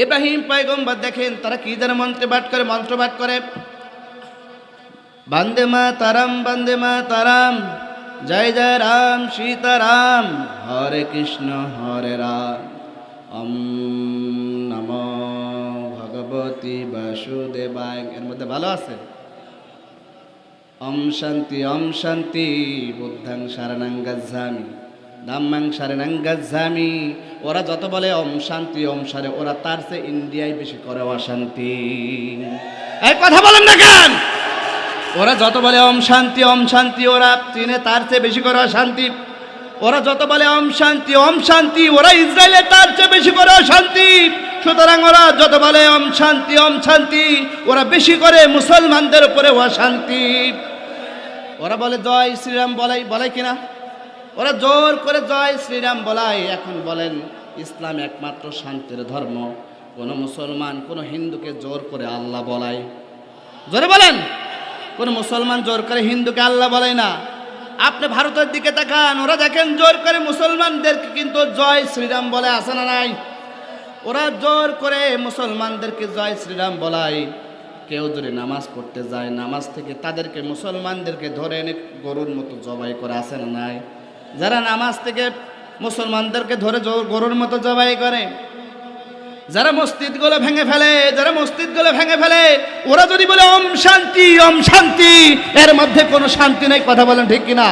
ইব্রাহিম পয়গম্বর দেখেন তারা কি যেন মন্ত্রপাঠ করে বন্দে মাতরম জয় জয় রাম সীতারাম হরে কৃষ্ণ হরে রাম ওম নমো ভগবতী বাসুদেবায়। এর মধ্যে ভালো আছে ওম শান্তি বুদ্ধং শরণং গচ্ছামি ধাম্মাং শরণং গচ্ছামি। ওরা যত বলে ওম শান্তি ওম শান্তি, ওরা তার চেয়ে ইন্ডিয়ায় বেশি করে অশান্তি। এই কথা বলেন না কেন? ওরা যত বলে ওম শান্তি ওরা চীনে তার চেয়ে বেশি করে অশান্তি। ওরা যত বলে ওম শান্তি ওরা ইসরায়েলে তার চেয়ে বেশি করে অশান্তি। সুতরাং ওরা যত বলে ওম শান্তি ওরা বেশি করে মুসলমানদের উপরে অশান্তি। ওরা বলে জয় শ্রীরাম বলাই কিনা? ওরা জোর করে জয় শ্রীরাম বলায়। এখন বলেন ইসলাম একমাত্র শান্তির ধর্ম। কোন মুসলমান কোন হিন্দুকে জোর করে আল্লাহ বলায়? জোরে বলেন, কোন মুসলমান জোর করে হিন্দুকে আল্লাহ বলে না। আপনি ভারতের দিকে তাকান, ওরা দেখেন জোর করে মুসলমানদেরকে কিন্তু জয় শ্রীরাম বলে, আছে না নাই? ওরা জোর করে মুসলমানদেরকে জয় শ্রীরাম বলায়। কেউ যদি নামাজ পড়তে যায়, নামাজ থেকে তাদেরকে মুসলমানদেরকে ধরে এনে গরুর মতো জবাই করে, আছে না নাই? যারা নামাজ থেকে মুসলমানদেরকে ধরে গরুর মতো জবাই করে, যারা মসজিদগুলো ভেঙে ফেলে, ওরা যদি বলে ওম শান্তি, এর মধ্যে কোনো শান্তি নেই। কথা বলেন ঠিক কিনা?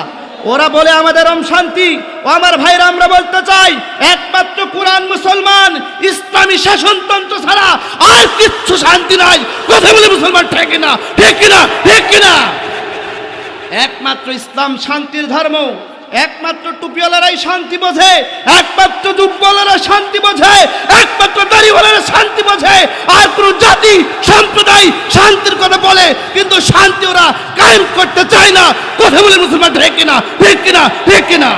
ওরা বলে আমাদের ওম শান্তি। ও আমার ভাইরা, আমরা বলতে চাই একমাত্র কোরআন মুসলমান ইসলামী শাসনতন্ত্র ছাড়া আর কিচ্ছু শান্তি নাই। কথা বলে মুসলমান, ঠিক কিনা? একমাত্র ইসলাম শান্তির ধর্ম। একমাত্র টুপিওয়ালারাই শান্তি বোঝে, একমাত্র জুব্বওয়ালারা শান্তি বোঝে, একমাত্র দাড়িওয়ালারা শান্তি বোঝে। আর কোন জাতি সম্প্রদায় শান্তির কথা বলে কিন্তু শান্তি ওরা কায়েম করতে চায় না। কথা বলে মুসলমান, ঠিক কিনা?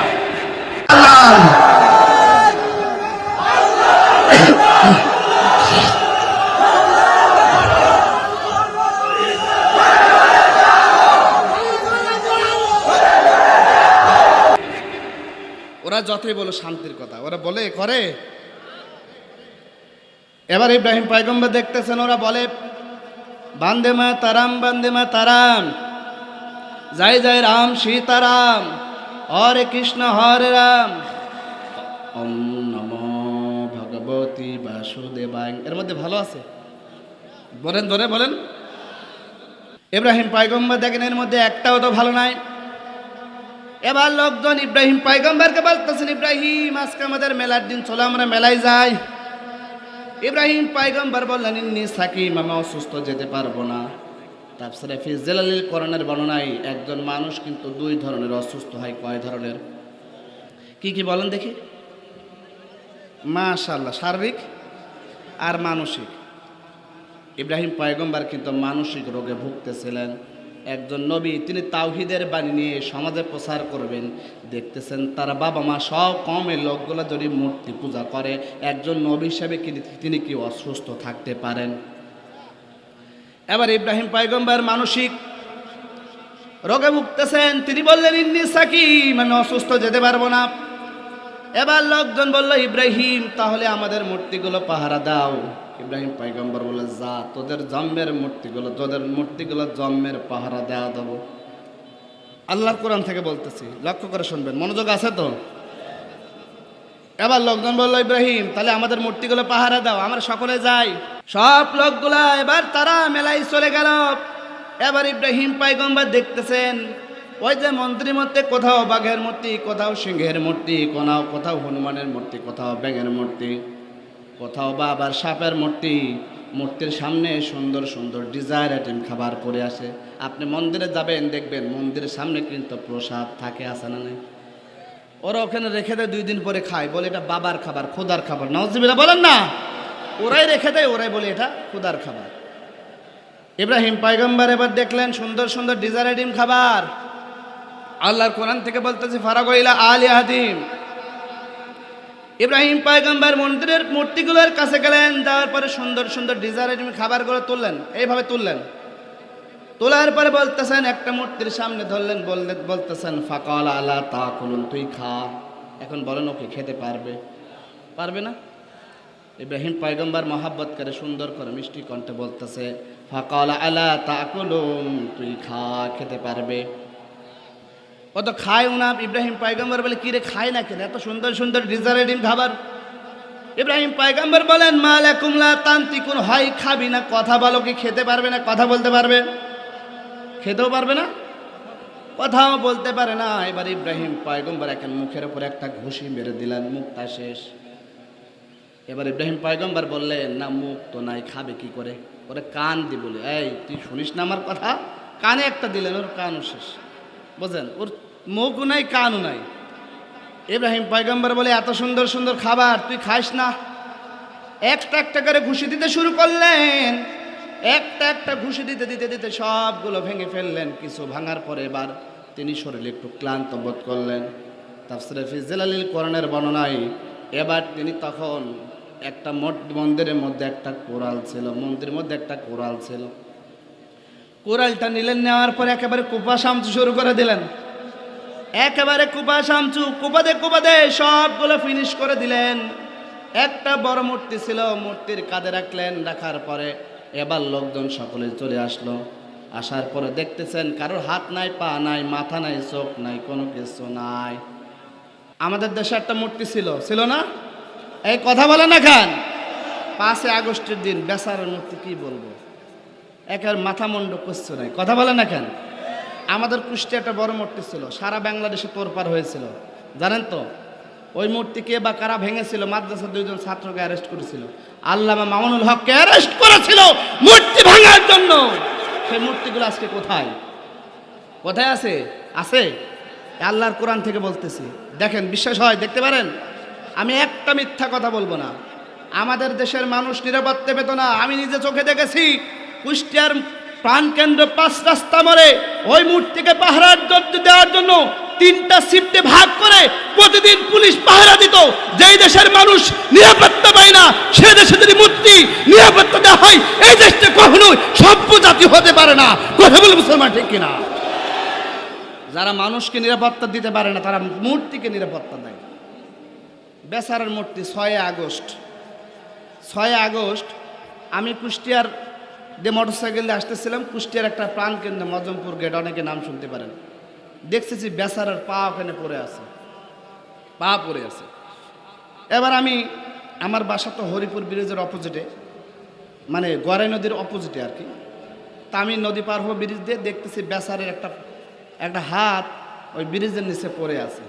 ওরা যতই বলো শান্তির কথা, ওরা বলে করে। এবার ইব্রাহিম পয়গম্বর দেখতেছেন ওরা বলে বন্দে মাতরম জয় জয় রাম সীতারাম হরে কৃষ্ণ হরে রাম ওম নমো ভগবতী বাসুদেবায়। এর মধ্যে ভালো আছে, বলেন। ইব্রাহিম পয়গম্বর দেখেন এর মধ্যে একটাও তো ভালো নাই। এবার লোকজন ইব্রাহিম পয়গম্বরকে বলতেছেন, ইব্রাহিম আজকে আমাদের মেলার দিন, চলো আমরা মেলায় যাই। ইব্রাহিম পয়গম্বর বললেন ইন্নী সাকিম, আমি অসুস্থ, যেতে পারবো না। তাফসীরে ফি জিলালিল কোরআনের বর্ণনায় একজন মানুষ কিন্তু দুই ধরনের অসুস্থ হয়। কয় ধরনের? কি বলেন দেখি? মাশাআল্লাহ, শারীরিক আর মানসিক। ইব্রাহিম পয়গম্বর কিন্তু মানসিক রোগে ভুগতেছিলেন। একজন নবী, তিনি তাওহীদের বাণী নিয়ে সমাজে প্রচার করবেন। দেখতেছেন তার বাবা মা সব কমের লোকগুলো যদি মূর্তি পূজা করে, একজন নবী হিসেবে তিনি কি অসুস্থ থাকতে পারেন? এবার ইব্রাহিম পয়গম্বর মানসিক রোগে ভুগতেছেন। তিনি বললেন ইন্নী সাকিম, আমি অসুস্থ, যেতে পারবো না। এবার লোকজন বলল ইব্রাহিম তাহলে আমাদের মূর্তিগুলো পাহারা দাও। ইব্রাহিম পয়গম্বর বলে যা, তোদের মূর্তিগুলো জন্মের পাহারা দেওয়া দেবো। আল্লাহর কোরআন থেকে বলতেছি, লক্ষ্য করে শুনবেন, মনোযোগ আছে তো? এবার লোকজন বললো ইব্রাহিম তাহলে আমাদের মূর্তিগুলো পাহারা দাও, আমরা সকলে যাই। সব লোকগুলা এবার তারা মেলায় চলে গেল। এবার ইব্রাহিম পয়গম্বর দেখতেছেন ওই যে মন্দিরের মধ্যে কোথাও বাঘের মূর্তি, কোথাও সিংহের মূর্তি, কোথাও হনুমানের মূর্তি, কোথাও ব্যাঙের মূর্তি, কোথাও বা আবার সাপের মূর্তির সামনে সুন্দর সুন্দর ডিজায়ার আইটেম খাবার পরে আসে। আপনি মন্দিরে যাবেন, দেখবেন মন্দিরের সামনে কিন্তু প্রসাদ থাকে, আছে না নেই? ওরা ওখানে রেখে দেয়, 2 দিন পরে খায়, বলে এটা বাবার খাবার, খোদার খাবার। নাউজুবিল্লাহ বলেন না? ওরাই রেখে দেয়, ওরাই বলে এটা খোদার খাবার। ইব্রাহিম পয়গম্বর এবার দেখলেন সুন্দর সুন্দর ডিজায়ার আইটেম খাবার। আল্লাহর কোরআন থেকে বলতেছে ফারাগাইলা আলিহাতিম। ইব্রাহিম পয়গম্বর মন্দিরের মূর্তিগুলোর কাছে গেলেন, যাওয়ার পরে সুন্দর সুন্দর ডিজায়ার আইটেম খাবারগুলো তুললেন, এইভাবে তোলার পরে বলতেছেন, একটা মূর্তির সামনে ধরলেন, বলতেছেন ফাকাল আলা তাকুলুন, তুই খা। এখন বলেন ওকে খেতে পারবে না? ইব্রাহিম পয়গম্বর মহাব্বত করে সুন্দর করে মিষ্টি কণ্ঠে বলতেছে, ফাকালা আলা তাকুলুন, তুই খা, খেতে পারবে। ও তো খায়ও না। ইব্রাহিম পয়গম্বর বলে, কি রে খায় না কেন, এত সুন্দর সুন্দর ডিজারেডিম খাবার। ইব্রাহিম পয়গম্বর বলেন, মা লাকুম লা তানতিকুন, হয় খাবি না, কথা বলো, কি খেতে পারবে না, কথা বলতে পারবে, খেতেও পারবে না, কথাও বলতে পারে না। এবার ইব্রাহিম পয়গম্বর এখন মুখের উপর একটা ঘুষি মেরে দিলেন, মুখটা শেষ। এবার ইব্রাহিম পয়গম্বর বললেন, না মুখ তো নাই, খাবে কি করে, ওরে কান দি বলে, এই তুই শুনিস না আমার কথা, কানে একটা দিলেন, ওর কানও শেষ। বুঝলেন, ওর মুখও নাই কানও নাই। ইব্রাহিম পয়গম্বর বলে, এত সুন্দর সুন্দর খাবার তুই খাস না। একটা একটা করে ঘুষি দিতে শুরু করলেন, একটা একটা ঘুষি দিতে দিতে দিতে সবগুলো ভেঙে ফেললেন। কিছু ভাঙার পরে এবার তিনি শরীরে একটু ক্লান্ত বোধ করলেন। তাফসীরে ফি জিলালিল কোরআনের বর্ণনায় এবার তিনি তখন একটা মন্দিরের মধ্যে একটা কোরাল ছিল, মন্দিরের মধ্যে একটা কোরাল ছিল, কোরালটা নিলেন, নেওয়ার পরে একেবারে কুপা সামচু শুরু করে দিলেন। একেবারে কুপা সামচু কুপাদে কুপাদে সবগুলো ফিনিশ করে দিলেন। একটা বড় মূর্তি ছিল, মূর্তির কাঁধে রাখলেন, রাখার পরে এবার লোকজন সকলে চলে আসলো। আসার পরে দেখতেছেন কারোর হাত নাই, পা নাই, মাথা নাই, চোখ নাই, কোনো কিছু নাই। আমাদের দেশে একটা মূর্তি ছিল, ছিল না? এই কথা বলে না খান, 5 আগস্টের দিন বেচারার মূর্তি কি বলবো, একের মাথা মন্ড করছে নাই, কথা বলে না কেন? আমাদের কুষ্টিয়া একটা বড় মূর্তি ছিল, সারা বাংলাদেশে তোরপার হয়েছিল, জানেন তো? ওই মূর্তিকে বা কারা ভেঙেছিল, মাদ্রাসার 2 জন ছাত্রকে অ্যারেস্ট করেছিল, আল্লামা মামুনুল হককে অ্যারেস্ট করেছিল মূর্তি ভাঙার জন্য। সেই মূর্তিগুলো আজকে কোথায়, কোথায় আছে? আছে আল্লাহর কোরআন থেকে বলতেছি, দেখেন, বিশ্বাস হয় দেখতে পারেন। আমি একটা মিথ্যা কথা বলবো না। আমাদের দেশের মানুষ নিরাপত্তা পেত না, আমি নিজে চোখে দেখেছি। কুষ্টিয়ার প্রাণকেন্দ্র 5 রাস্তা মোড়ে ওই মূর্তিকে পাহারার দেওয়ার জন্য 3টা শিফটে ভাগ করে প্রতিদিন পুলিশ পাহারা দিত। যেই দেশের মানুষ নিরাপত্তা পায় না, সে দেশে যদি মূর্তি নিরাপত্তা দেওয়া হয়, এই দেশটা কখনো সভ্য জাতি হতে পারে না। কথা বলে মুসলমান, ঠিক কিনা? যারা মানুষকে নিরাপত্তা দিতে পারে না, তারা মূর্তিকে নিরাপত্তা দেয়। বেচারার মূর্তি 6 আগস্ট আমি কুষ্টিয়ার দিয়ে মোটরসাইকেল দিয়ে আসতেছিলাম, কুষ্টিয়ার একটা প্রাণকেন্দ্র মজমপুর গেট, অনেকে নাম শুনতে পারেন। দেখতেছি বেচারার পা ওখানে পড়ে আছে, পা পড়ে আছে। এবার আমি, আমার বাসা তো হরিপুর ব্রিজের অপোজিটে, মানে গড়াই নদীর অপোজিটে আর কি। তা আমি নদী পার হবো ব্রিজ দিয়ে, দেখতেছি বেচারের একটা হাত ওই ব্রিজের নিচে পড়ে আছে।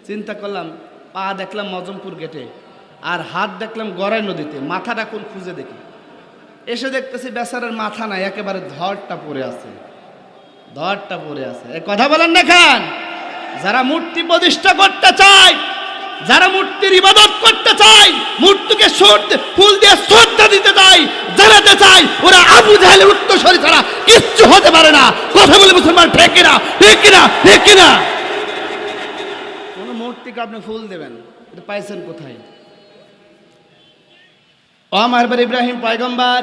চিন্তা করলাম, পা দেখলাম মজমপুর গেটে, আর হাত দেখলাম গড়াই নদীতে, মাথাটা কোন খুঁজে দেখি, এসে দেখতেছি বেচারের মাথা নাই, একেবারে ধরটা পড়ে আছে, ধরটা পড়ে আছে। এ কথা বলেন না খান? যারা মূর্তি প্রতিষ্ঠা করতে চায়, যারা মূর্তির ইবাদত করতে চায়, মূর্তিকে ফুল দিয়ে শ্রদ্ধা দিতে চায়, জানাতে চায়, ওরা আবু জাহেলের উত্তরসূরি ছাড়া কিচ্ছু হতে পারে না। কথা বলে মুসলমান, ঠিক কিনা, ঠিক কিনা, ঠিক কিনা? কোন মূর্তিকে আপনি ফুল দেবেন, এটা পাইছেন কোথায়? ও আমার ইব্রাহিম পয়গম্বর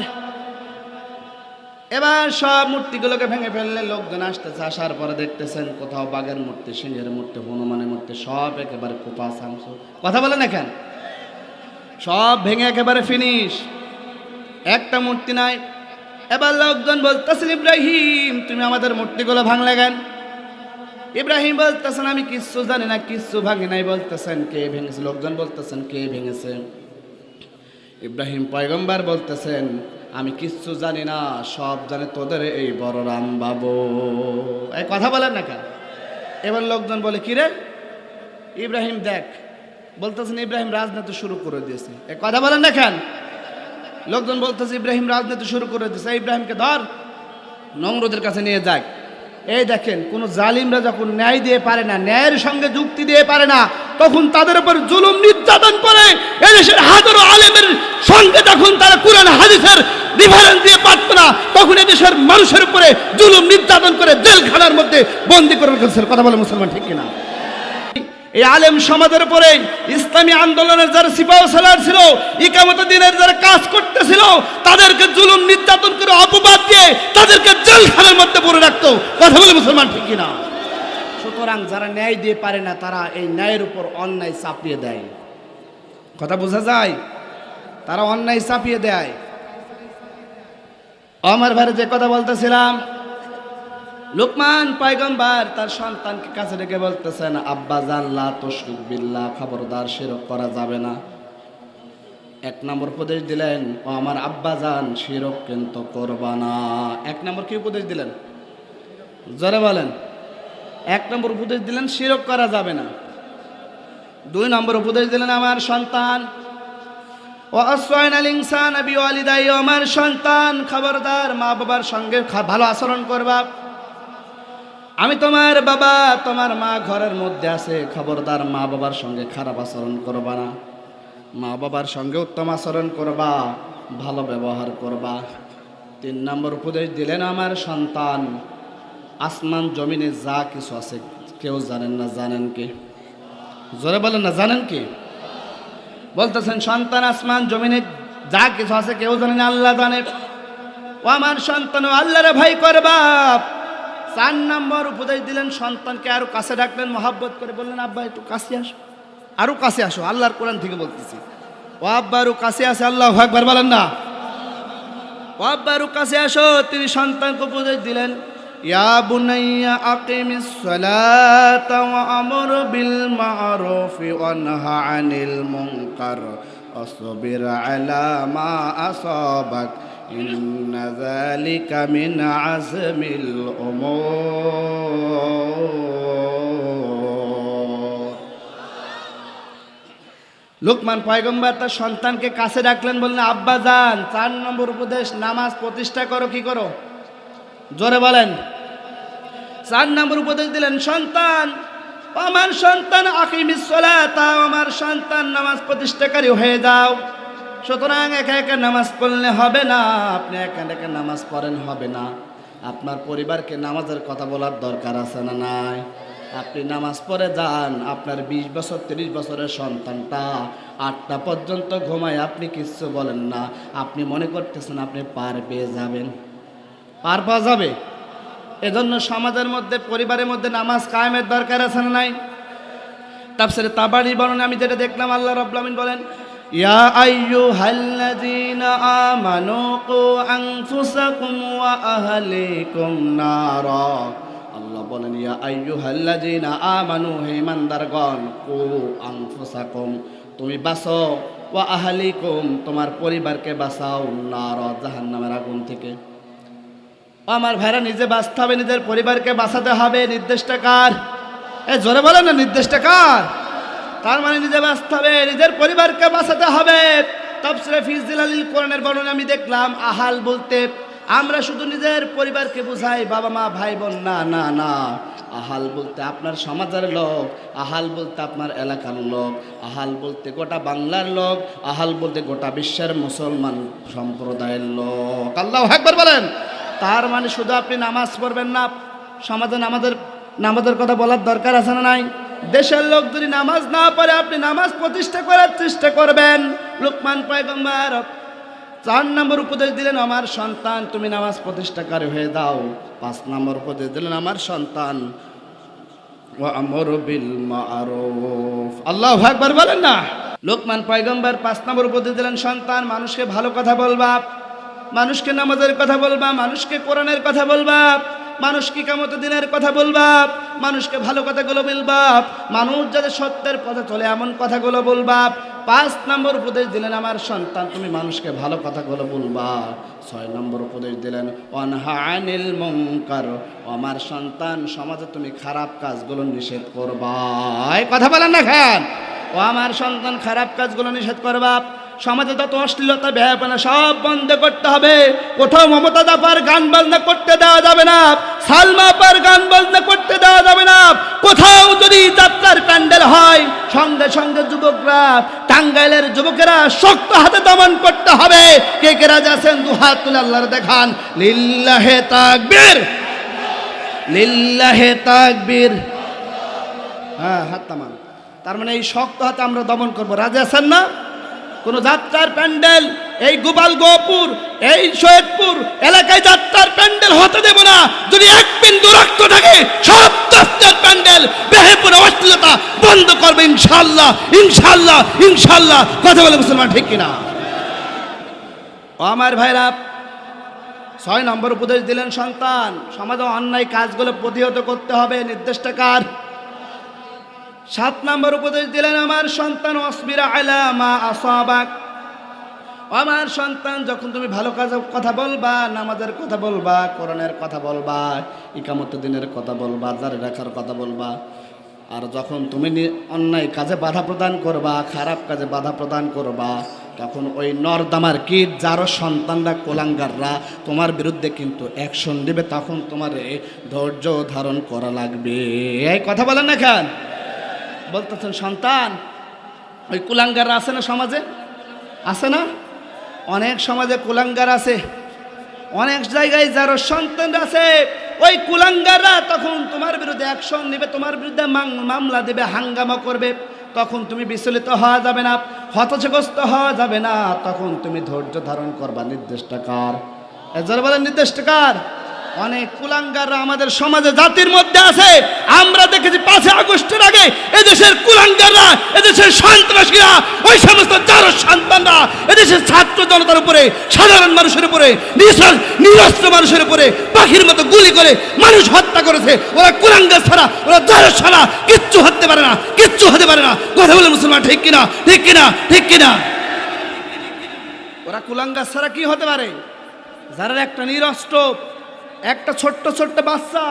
এবার সব মূর্তিগুলোকে ভেঙে ফেললে, লোকজন আসতেছে, আসার পরে দেখতেছেন কোথাও বাঘের মূর্তি, সিংহের মূর্তি, হনুমানের মূর্তি, সব একেবারে কোপা সামসু। কথা বলেন এখন, সব ভেঙে একেবারে ফিনিশ, একটা মূর্তি নাই। এবার লোকজন বলতেছেন, ইব্রাহিম তুমি আমাদের মূর্তিগুলো ভাঙলে কেন? ইব্রাহিম বলতেছেন, আমি কিচ্ছু জানি না, কিচ্ছু ভাঙি নাই। বলতেছেন, কে ভেঙেছে? লোকজন বলতেছেন, কে ভেঙেছে? ইব্রাহিম পয়গম্বর বলতেছেন, আমি কিচ্ছু জানি না, সব জানে তোদের এই বড় রাম বাবু। এই কথা বলেন না কেন? এবার লোকজন বলে, কি রে ইব্রাহিম দেখ, বলতেছেন ইব্রাহিম রাজনীতি শুরু করে দিয়েছে। এই কথা বলেন না কেন? লোকজন বলতেছে ইব্রাহিম রাজনীতি শুরু করে দিয়েছে, ইব্রাহিমকে ধর, নমরুদের কাছে নিয়ে যাক। এই দেখেন, কোন জালিমরা যখন ন্যায় দিয়ে পারে না, ন্যায়ের সঙ্গে যুক্তি দিয়ে পারে না, তখন তাদের উপর জুলুম নির্যাতন করে। এদেশের হাজারো আলেমের সঙ্গে যখন তারা কুরআন হাদিসের ডিফারেন্স দিয়ে পারত না, তখন এদেশের মানুষের উপরে জুলুম নির্যাতন করে জেলখানার মধ্যে বন্দী করে রেখেছে। কথা বলে মুসলমান, ঠিক কিনা? এই আলেম সমাজের উপরে ইসলামী আন্দোলনের যারা সিপাহ সালার ছিল, ইকামতের দিনের যারা কাজ করতেছিল, তাদেরকে জুলুম নির্যাতন করে অপবাদ দিয়ে তাদেরকে জেলখানার মধ্যে পড়ে রাখতো। কথা বলে মুসলমান, ঠিক কিনা? সুতরাং যারা ন্যায় দিয়ে পারে না, তারা এই ন্যায়ের উপর অন্যায় চাপিয়ে দেয়। কথা বোঝা যায়? তারা অন্যায় চাপিয়ে দেয়। আমার ভাইরে যে কথা বলতেছিলাম, লুকমান পয়গম্বর তার সন্তানকে কাছে রেখে বলতেছেন, আব্বা জান লা তুশরিক বিল্লাহ, খবরদার শিরক করা যাবে না। এক নম্বর উপদেশ দিলেন, ও আমার আব্বা জান শিরক কিন্তু করবা না। এক নম্বর কি উপদেশ দিলেন? জোরে বলেন। এক নম্বর উপদেশ দিলেন শিরক করা যাবে না। দুই নম্বর উপদেশ দিলেন, আমার সন্তান, ওয়াসাইনাল ইনসানা বিওয়ালিদাই, আমার সন্তান খবরদার মা বাবার সঙ্গে ভালো আচরণ করবা। আমি তোমার বাবা, তোমার মা ঘরের মধ্যে আছে, খবরদার মা বাবার সঙ্গে খারাপ আচরণ করবা না। মা বাবার সঙ্গে উত্তম আচরণ করবা, ভালো ব্যবহার করবা। তিন নম্বর উপদেশ দিলেন, আমার সন্তান, আসমান জমিনে যা কিছু আছে কেউ জানেন না, জানেন কি? জোরে বলেন না, জানেন কি? বলতেছেন সন্তান, আসমান জমিনে যা কিছু আছে কেউ জানে না, আল্লাহ জানে। ও আমার সন্তান, আল্লাহরে ভয় করবা। চার নম্বর উপদেশ দিলেন, সন্তানকে আরো কাছে ডাকলেন, মহাব্বত করে বললেন, আব্বা একটু কাছে আসো, আরো কাছে আসো। আল্লাহর কোরআন থেকে বলতেছি, ও আব্বা আরো কাছে আসে, আল্লাহু আকবার বলেন না। ও আব্বা আরো কাছে আসো। তিনি সন্তানকে উপদেশ দিলেন, ইয়া বুনাইয়া আকিমিস সালাতা ওয়া আমর বিল মা'রুফ ওয়া নাহা আনিল মুনকার ওয়াসবির আলা মা আসাবাক ইন্না যালিকা মিন আযমিল উমুর। লুকমান পয়গম্বর তার সন্তানকে কাছে ডাকলেন, বললেন, আব্বা জান, 4 নম্বর উপদেশ, নামাজ প্রতিষ্ঠা করো। কি করো? জোরে বলেন। 4 নম্বর উপদেশ দিলেন, সন্তান, আমার সন্তান, আকিমিস সালাতা, আমার সন্তান নামাজ প্রতিষ্ঠাকারী হয়ে যাও। সুতরাং একা একা নামাজ পড়লে হবে না, আপনি একা একা নামাজ পড়েন হবে না, আপনার পরিবারকে নামাজের কথা বলার দরকার আছে না নাই? আপনি নামাজ পড়ে যান, আপনার 20 বছর 30 বছরের সন্তানটা 8টা পর্যন্ত ঘুমায়, আপনি কিচ্ছু বলেন না, আপনি মনে করতেছেন আপনি পার পেয়ে যাবেন। পার পাওয়া যাবে? এজন্য সমাজের মধ্যে, পরিবারের মধ্যে নামাজ কায়েমের দরকার আছে না নাই? তাফসীরে তাবারী বর্ণনা আমি যেটা দেখলাম, আল্লাহ রাব্বুল আমিন বলেন, ইয়া আইয়ুহাল্লাযীনা আমানু কু আনফুসাকুম ওয়া আহলিকুম নারা। আল্লাহ বলেন, ইয়া আইয়ুহাল্লাযীনা আমানু, হে ঈমানদারগণ, কু আনফুসাকুম, তুমি বাঁচো, ওয়া আহলিকুম, তোমার পরিবারকে বাঁচাও, নারা, জাহান্নামের আগুন থেকে। আমার ভাইরা, নিজে বাঁচতে হবে, নিজের পরিবারকে বাঁচাতে হবে। নির্দেশটা কার? জোরে বলেন না, নির্দেশটা কার? তার মানে নিজে বাঁচতে হবে, নিজের পরিবারকে বাঁচাতে হবে। তাফসীরে ফি জিলালিল কোরআনের বর্ণনা আমি দেখলাম, আহাল বলতে আমরা শুধু নিজের পরিবারকে বোঝাই, বাবা মা ভাই বোন, না না না। আহাল বলতে আপনার সমাজের লোক, আহাল বলতে আপনার এলাকার লোক, আহাল বলতে গোটা বাংলার লোক, আহাল বলতে গোটা বিশ্বের মুসলমান সম্প্রদায়ের লোক। আল্লাহু আকবার বলেন। তার মানে শুধু আপনি নামাজ পড়বেন না, সমাজে নামাজের কথা বলার দরকার আছে না নাই? দেশের লোক যদি নামাজ না পড়ে, আপনি নামাজ প্রতিষ্ঠা করার চেষ্টা করবেন। লুকমান পয়গম্বর 4 নম্বর উপদেশ দিলেন, আমার সন্তান, তুমি নামাজ প্রতিষ্ঠাকারী হয়ে দাও। 5 নম্বর উপদেশ দিলেন, আমার সন্তান, ওয়া আমর বিল মা'রুফ। আল্লাহু আকবার বলেন না। লুকমান পয়গম্বর 5 নম্বর উপদেশ দিলেন, সন্তান, মানুষকে ভালো কথা বলবা, মানুষকে নামাজের কথা বলবা, মানুষকে কোরআনের কথা বলবা, মানুষকে কিয়ামতের দিনের কথা বলবা, মানুষকে ভালো কথাগুলো বলবা, মানুষ যাতে সত্যের পথে চলে এমন কথাগুলো বলবা। 5 নম্বর উপদেশ দিলেন, আমার সন্তান, তুমি মানুষকে ভালো কথাগুলো বলবা। 6 নম্বর উপদেশ দিলেন, ওয়ানহা আনিল মুনকার, আমার সন্তান, সমাজে তুমি খারাপ কাজগুলো নিষেধ করবা। এই কথা বলেন না খান। ও আমার সন্তান, খারাপ কাজগুলো নিষেধ করবা। সমাজে যত অশ্লীলতা বেহায়াপনা সব বন্ধ করতে হবে। কোথাও মমতা আপার গান বাজনা করতে দেওয়া যাবে না, সালমা আপার গান বাজনা করতে দেওয়া যাবে না। কোথাও যদি যাত্রার প্যান্ডেল হয়, সঙ্গে সঙ্গে যুবকরা, টাঙ্গাইলের যুবকেরা শক্ত হাতে দমন করতে হবে। কে কে রাজি আছেন? 2 হাত তুলে আল্লাহর দেখান। লিল্লাহে তাকবীর, লিল্লাহে তাকবীর। হ্যাঁ, হাত তামান। তার মানে এই শক্ত হাতে আমরা দমন করবো। রাজি আছেন না? কোন যাত্রার প্যান্ডেল এই গোপালগোপুর, এই সৈয়দপুর এলাকায় যাত্রার প্যান্ডেল হতে দেব না। যদি এক বিন্দু রক্ত থাকে, সব যাত্রার প্যান্ডেল বেহেপুর অশ্লীলতা বন্ধ করবে ইনশাআল্লাহ, ইনশাআল্লাহ, ইনশাআল্লাহ। কথা বলে মুসলমান, ঠিক কিনা? ও আমার ভাইরা, 6 নম্বর উপদেশ দিলেন সন্তান, সমাজে অন্যায় কাজগুলো প্রতিহত করতে হবে, নির্দেশটা কার? 7 নম্বর উপদেশ দিলেন আমার সন্তান, অসবিরা আলা মা আসাবাক। আমার সন্তান, যখন তুমি ভালো কাজের কথা বলবা, নামাজের কথা বলবা, কোরআনের কথা বলবা, ইকামত দিনের কথা বলবা, জারি রাখার কথা বলবা, আর যখন তুমি অন্যায় কাজে বাধা প্রদান করবা, খারাপ কাজে বাধা প্রদান করবা, তখন ওই নরদামার কীট যারও সন্তানরা কোলাঙ্গাররা তোমার বিরুদ্ধে কিন্তু অ্যাকশন দেবে, তখন তোমার ধৈর্য ধারণ করা লাগবে। এই কথা বলেন না কেন? বলতেছেন সন্তান, ওই কুলাঙ্গাররা আছে না সমাজে? আছে না? অনেক সমাজে কুলাঙ্গার আছে, অনেক জায়গায় যারা সন্তান আছে, ওই কুলাঙ্গাররা তখন তোমার বিরুদ্ধে অ্যাকশন নেবে, তোমার বিরুদ্ধে মামলা দেবে, হাঙ্গামা করবে, তখন তুমি বিচলিত হওয়া যাবে না, হতাশাগ্রস্ত হওয়া যাবে না, তখন তুমি ধৈর্য ধারণ করবা। নির্দেশটা কার? যারা বলেন নির্দেশটা কার? অনেক কুলাঙ্গাররা আমাদের সমাজে জাতির মধ্যে আছে। আমরা দেখেছি 5 আগস্টের আগে এদেশের কুলাঙ্গাররা, এদেশের সন্ত্রাসীরা, ওই সমস্ত যার সন্তানরা এদেশের ছাত্র জনতার উপরে, সাধারণ মানুষের উপরে, নিরস্ত্র মানুষের উপরে পাখির মতো গুলি করে মানুষ হত্যা করেছে। ওরা কুলাঙ্গার ছাড়া, ওরা যার ছাড়া কিচ্ছু হতে পারে না, কিচ্ছু হতে পারে না। কথা বলে মুসলমান, ঠিক কিনা? ঠিক কিনা? ঠিক কিনা? ওরা কুলাঙ্গার ছাড়া কি হতে পারে? যারা একটা নিরস্ত্র, একটা ছোট্ট ছোট্ট বাচ্চা,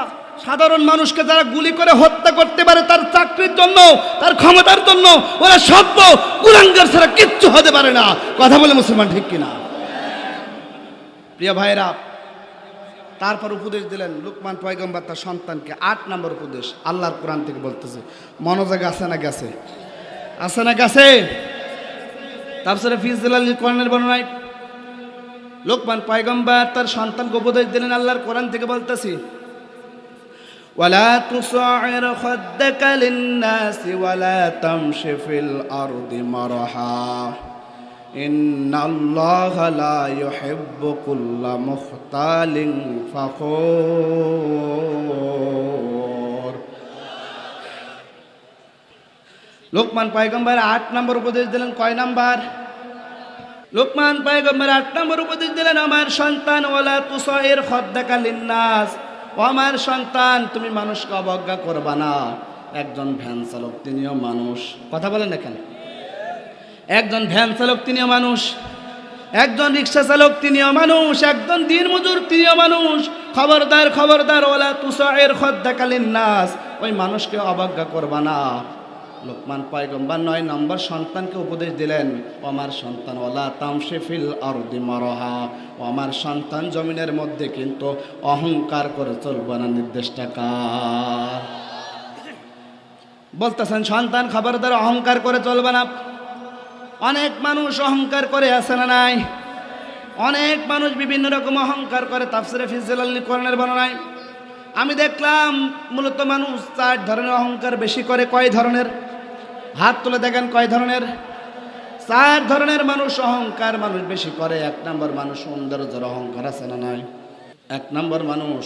সাধারণ মানুষকে যারা গুলি করে হত্যা করতে পারে তার চাকরির জন্য, তার ক্ষমতার জন্য, ওরা সভ্য, কুলাঙ্গার ছাড়া কিচ্ছু হতে পারে না। কথা বলে মুসলমান, ঠিক কিনা? প্রিয় ভাইরা, তারপর উপদেশ দিলেন লুকমান পয়গম্বর তার সন্তানকে। 8 নম্বর উপদেশ আল্লাহর কোরআন থেকে বলতেছে, মনোযোগ আছে না গেছে? আছে না গেছে? তাফসীরে ফি জিলালিল কোরআনের বর্ণনায় লোকমান পয়গম্বর তার সন্তানকে উপদেশ দিলেন, আল্লাহর কোরআন থেকে বলতেছি, ওয়ালা তুসাইর খাদ্দাকা লিন-নাসি ওয়ালা তামশি ফিল আরদি মারহা ইন্নাল্লাহা লা ইউহিব্বু কুল্লা মুখতালিন ফাখুর। লোকমান পয়গম্বর 8 নম্বর উপদেশ দিলেন। কয় নাম্বার? লোকমান পয়গম্বর 8 নম্বর উপদেশ দিলেন, আমার সন্তান, ওয়ালা তুসাইর খাদ্দাকা লিন-নাস, ও আমার সন্তান, তুমি মানুষকে অবজ্ঞা করবা না। একজন ভ্যান চালক তিনিও মানুষ। কথা বলেন এখানে, একজন ভ্যান চালক তিনিও মানুষ, একজন রিক্সা চালক তিনিও মানুষ, একজন দিনমজুর তিনিও মানুষ। খবরদার, খবরদার, ওয়ালা তুসাইর খাদ্দাকা লিন-নাস, ওই মানুষকে অবজ্ঞা করবা না। লোকমান পয়গম্বর 9 নম্বর সন্তানকে উপদেশ দিলেন, ও আমার সন্তান, ওয়ালা তামশি ফিল আরদি মারহা, ও আমার সন্তান, জমিনের মধ্যে কিন্তু অহংকার করে চলবে না। নির্দেশটা কার? বলতেছেন সন্তান, খবরদার, অহংকার করে চলবে না। অনেক মানুষ অহংকার করে, আছে না নাই? অনেক মানুষ বিভিন্ন রকম অহংকার করে। তাফসীরে ফি জিলালিল কোরআনের বর্ণনায় আমি দেখলাম মূলত মানুষ 4 ধরনের অহংকার বেশি করে। কয় ধরনের? হাত তুলে দেখেন কয় ধরনের? 4 ধরনের মানুষ অহংকার মানুষ বেশি করে। 1 নম্বর মানুষ সৌন্দর্যের অহংকার, আছে না নাই? 1 নম্বর মানুষ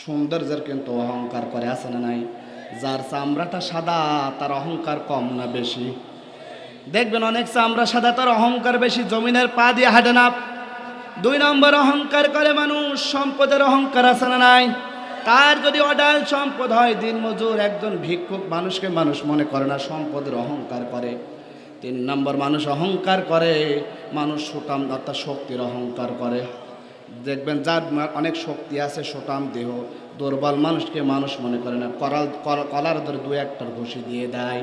সৌন্দর্যের কিন্তু অহংকার করে, আছে না নাই? যার চামড়াটা সাদা তার অহংকার কম না বেশি? দেখবেন অনেক চামড়া সাদা, তার অহংকার বেশি, জমিনের পা দিয়ে হাঁটে না। 2 নম্বর অহংকার করে মানুষ সম্পদের অহংকার, আছে না নাই? তার যদি অডাল সম্পদ হয়, দিনমজুর, একজন ভিক্ষুক, মানুষকে মানুষ মনে করে না, সম্পদের অহংকার করে। 3 নম্বর মানুষ অহংকার করে মানুষ সুটাম অর্থাৎ শক্তির অহংকার করে। দেখবেন যার অনেক শক্তি আছে, সুটাম দেহ, দুর্বল মানুষকে মানুষ মনে করে না, কলার ধরে 2-1টার ঘুষি দিয়ে দেয়।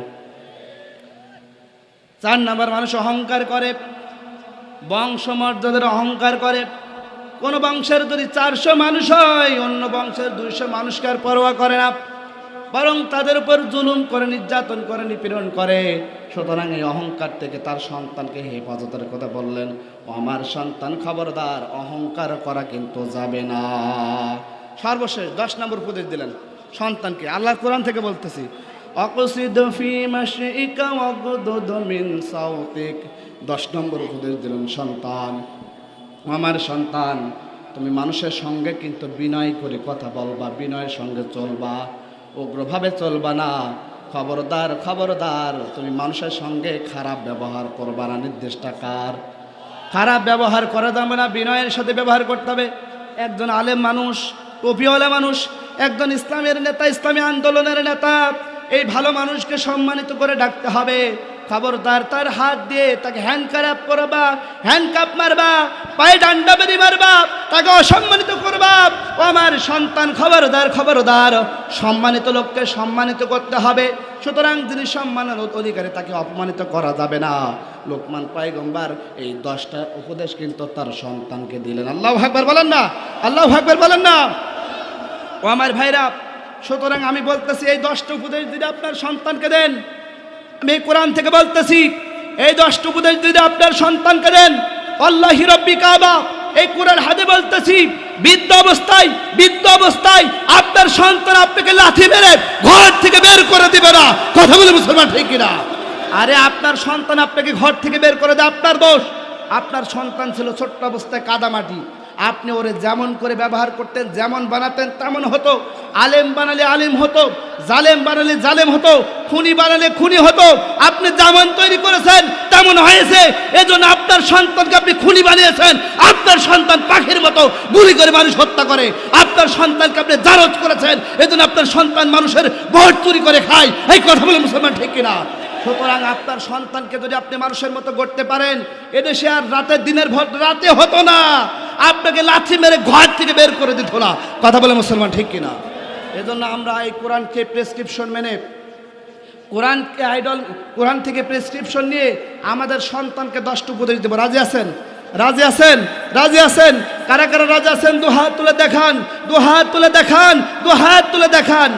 4 নম্বর মানুষ অহংকার করে বংশমর্যাদার অহংকার করে। কোন বংশের যদি 400 মানুষ হয়, অন্য বংশের 200 মানুষকে আর পরোয়া করে না, বরং তাদের উপর জুলুম করে, নির্যাতন করে, নিপীড়ন করে। সুতরাং এই অহংকার থেকে তার সন্তানকে হেফাজতের কথা বললেন, ও আমার সন্তান, খবরদার, অহংকার করা কিন্তু যাবে না। সর্বশেষ 10 নম্বর উপদেশ দিলেন সন্তানকে, আল্লাহর কোরআন থেকে বলতেছি, অকসিদ ফি মাশিকা ওয়াগদুদ মিন সাউতিক। 10 নম্বর উপদেশ দিলেন সন্তান, আমার সন্তান, তুমি মানুষের সঙ্গে কিন্তু বিনয় করে কথা বলবা, বিনয়ের সঙ্গে চলবা, উগ্রভাবে চলবা না। খবরদার, খবরদার, তুমি মানুষের সঙ্গে খারাপ ব্যবহার করবা না। নির্দেশটা কার? খারাপ ব্যবহার করা যাবে না, বিনয়ের সাথে ব্যবহার করতে হবে। একজন আলেম মানুষ, টুপিওয়ালা মানুষ, একজন ইসলামের নেতা, ইসলামী আন্দোলনের নেতা, এই ভালো মানুষকে সম্মানিত করে ডাকতে হবে। খবরদার তার হাত দিয়ে তাকে হ্যান্ডকাপ করবা, হ্যান্ডকাপ মারবা, পায়ে ডান্ডা বেরি মারবা, তাকে অসম্মানিত করবা। ও আমার সন্তান, খবরদার খবরদার, সম্মানিত লোককে সম্মানিত করতে হবে। সুতরাং যিনি সম্মানের অধিকারী তাকে অপমানিত করা যাবে না। লোকমান পয়গম্বর এই 10টা উপদেশ কিন্তু তার সন্তানকে দিলেন। আল্লাহু আকবার বলেন না, আল্লাহু আকবার বলেন না। ও আমার ভাইরা, সুতরাং আমি বলতেছি এই 10টা উপদেশ যদি আপনার সন্তানকে দেন, আমি কোরআন থেকে বলতেছি, এই 10টা উপদেশ যদি আপনার সন্তানকে দেন, আল্লাহি রব্বি কাবা, এই কোরআন হাদিস বলতেছি, বৃদ্ধ অবস্থায় আপনার সন্তান আপনাকে লাথি মেরে ঘর থেকে বের করে দিবে না। কথা বলে মুসলমান ঠিক কিনা? আরে আপনার সন্তান আপনাকে ঘর থেকে বের করে দেয়, আপনার দোষ। আপনার সন্তান ছিল ছোট্ট অবস্থায় কাদামাটি, আপনি ওরে যেমন করে ব্যবহার করতেন, যেমন বানাতেন তেমন হতো। আলেম বানালে আলেম হতো, জালেম বানালে জালেম হতো, খুনি বানালে খুনি হতো। আপনি যেমন তৈরি করেছেন তেমন হয়েছে। এজন্য আপনার সন্তানকে আপনি খুনি বানিয়েছেন। আপনার সন্তান পাখির মতো গুলি করে মানুষ হত্যা করে। আপনার সন্তানকে আপনি জারজ করেছেন, এজন্য আপনার সন্তান মানুষের ভোট চুরি করে খায়। এই কথা বলে মুসলমান ঠিক কিনা? সুতরাং আপনার সন্তানকে যদি আপনি মানুষের মতো গড়তে পারেন, এদেশে আর দিনের ভোট রাতে হতো না, আপনাকে লাথি মেরে ঘর থেকে বের করে দিত না। কথা বলে মুসলমান ঠিক কিনা? এজন্য আমরা এই কোরআনকে প্রেসক্রিপশন মেনে, কোরআন থেকে প্রেসক্রিপশন নিয়ে আমাদের সন্তানকে 10টা উপদেশ দেব। রাজি আছেন? রাজি আছেন? রাজি আছেন? কারা কারা রাজি আছেন? দু হাত তুলে দেখান, দু হাত তুলে দেখান, দু হাত তুলে দেখান।